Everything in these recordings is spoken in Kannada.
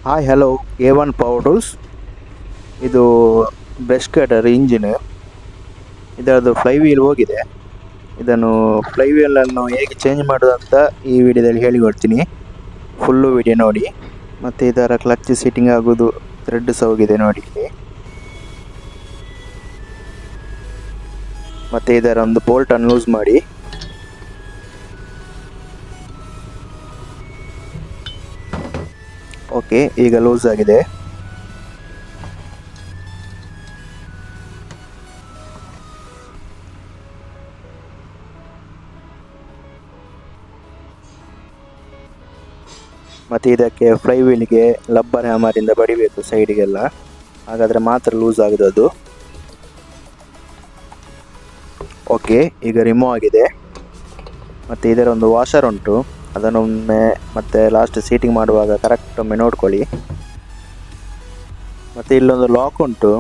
Hi hello A1 power tools. ಇದು ಬ್ರಷ್ ಕಟರ್ ಇಂಜಿನ್. ಇದರದ್ದು ಫ್ಲೈ ವೀಲ್ ಹೋಗಿದೆ. ಇದನ್ನು ಫ್ಲೈ ವೀಲನ್ನು ಹೇಗೆ ಚೇಂಜ್ ಮಾಡೋದಂತ ಈ ವಿಡಿಯೋದಲ್ಲಿ ಹೇಳಿಕೊಡ್ತೀನಿ. ಫುಲ್ಲು ವಿಡಿಯೋ ನೋಡಿ. ಮತ್ತು ಇದರ ಕ್ಲಚ್ ಸೀಟಿಂಗ್ ಆಗೋದು ಥ್ರೆಡ್ ಸಹ ಹೋಗಿದೆ ನೋಡಿ ಇಲ್ಲಿ. ಮತ್ತು ಇದರ ಒಂದು ಬೋಲ್ಟನ್ನು ಲೂಸ್ ಮಾಡಿ. ಓಕೆ, ಈಗ ಲೂಸ್ ಆಗಿದೆ. ಮತ್ತು ಇದಕ್ಕೆ ಫ್ಲೈ ವೀಲ್ಗೆ ಲಬ್ಬರ್ ಹ್ಯಾಮರಿಂದ ಬಡಿಬೇಕು ಸೈಡಿಗೆಲ್ಲ, ಹಾಗಾದರೆ ಮಾತ್ರ ಲೂಸ್ ಆಗೋದು ಅದು. ಓಕೆ, ಈಗ ರಿಮೂವ್ ಆಗಿದೆ. ಮತ್ತು ಇದರ ಒಂದು ವಾಷರ್ ಉಂಟು, ಅದನ್ನೊಮ್ಮೆ ಮತ್ತೆ ಲಾಸ್ಟ್ ಸೀಟಿಂಗ್ ಮಾಡುವಾಗ ಕರೆಕ್ಟ್ ಒಮ್ಮೆ ನೋಡ್ಕೊಳ್ಳಿ. ಮತ್ತು ಇಲ್ಲೊಂದು ಲಾಕ್ ಉಂಟು,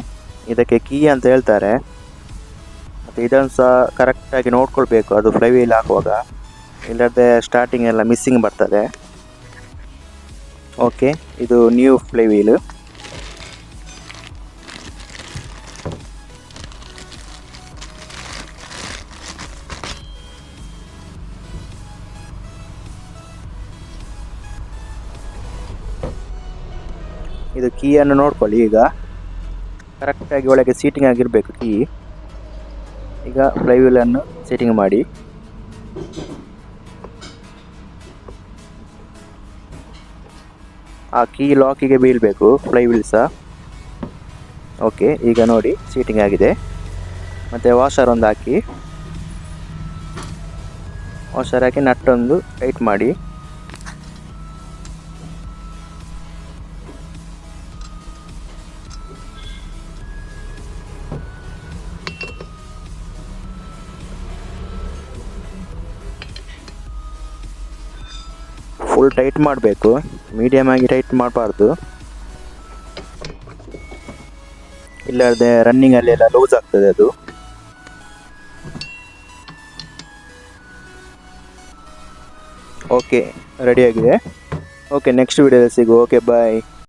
ಇದಕ್ಕೆ ಕೀ ಅಂತ ಹೇಳ್ತಾರೆ. ಮತ್ತು ಇದನ್ನು ಸಹ ಕರೆಕ್ಟಾಗಿ ನೋಡ್ಕೊಳ್ಬೇಕು, ಅದು ಫ್ಲೈ ವೀಲ್ ಹಾಕುವಾಗ, ಇಲ್ಲದೆ ಸ್ಟಾರ್ಟಿಂಗ್ ಎಲ್ಲ ಮಿಸ್ಸಿಂಗ್ ಬರ್ತದೆ. ಓಕೆ, ಇದು ನ್ಯೂ ಫ್ಲೈ ವೀಲ್. ಇದು ಕೀಯನ್ನು ನೋಡ್ಕೊಳ್ಳಿ. ಈಗ ಕರೆಕ್ಟಾಗಿ ಒಳಗೆ ಸೀಟಿಂಗ್ ಆಗಿರಬೇಕು ಕೀ. ಈಗ ಫ್ಲೈ ವೀಲನ್ನು ಸೀಟಿಂಗ್ ಮಾಡಿ. ಆ ಕೀ ಲಾಕಿಗೆ ಬೀಳಬೇಕು ಫ್ಲೈ ವೀಲ್ ಸಹ. ಓಕೆ, ಈಗ ನೋಡಿ ಸೀಟಿಂಗ್ ಆಗಿದೆ. ಮತ್ತು ವಾಷರ್ ಒಂದು ಹಾಕಿ, ವಾಷರ್ ಹಾಕಿ ನಟ್ಟೊಂದು ಟೈಟ್ ಮಾಡಿ. ಫುಲ್ ಟೈಟ್ ಮಾಡಬೇಕು, ಮೀಡಿಯಮ್ ಆಗಿ ಟೈಟ್ ಮಾಡಬಾರ್ದು, ಇಲ್ಲದೆ ರನ್ನಿಂಗಲ್ಲೆಲ್ಲ ಲೂಸ್ ಆಗ್ತದೆ ಅದು. ಓಕೆ, ರೆಡಿಯಾಗಿದೆ. ಓಕೆ, ನೆಕ್ಸ್ಟ್ ವಿಡಿಯೋದಲ್ಲಿ ಸಿಗು. ಓಕೆ, ಬಾಯ್.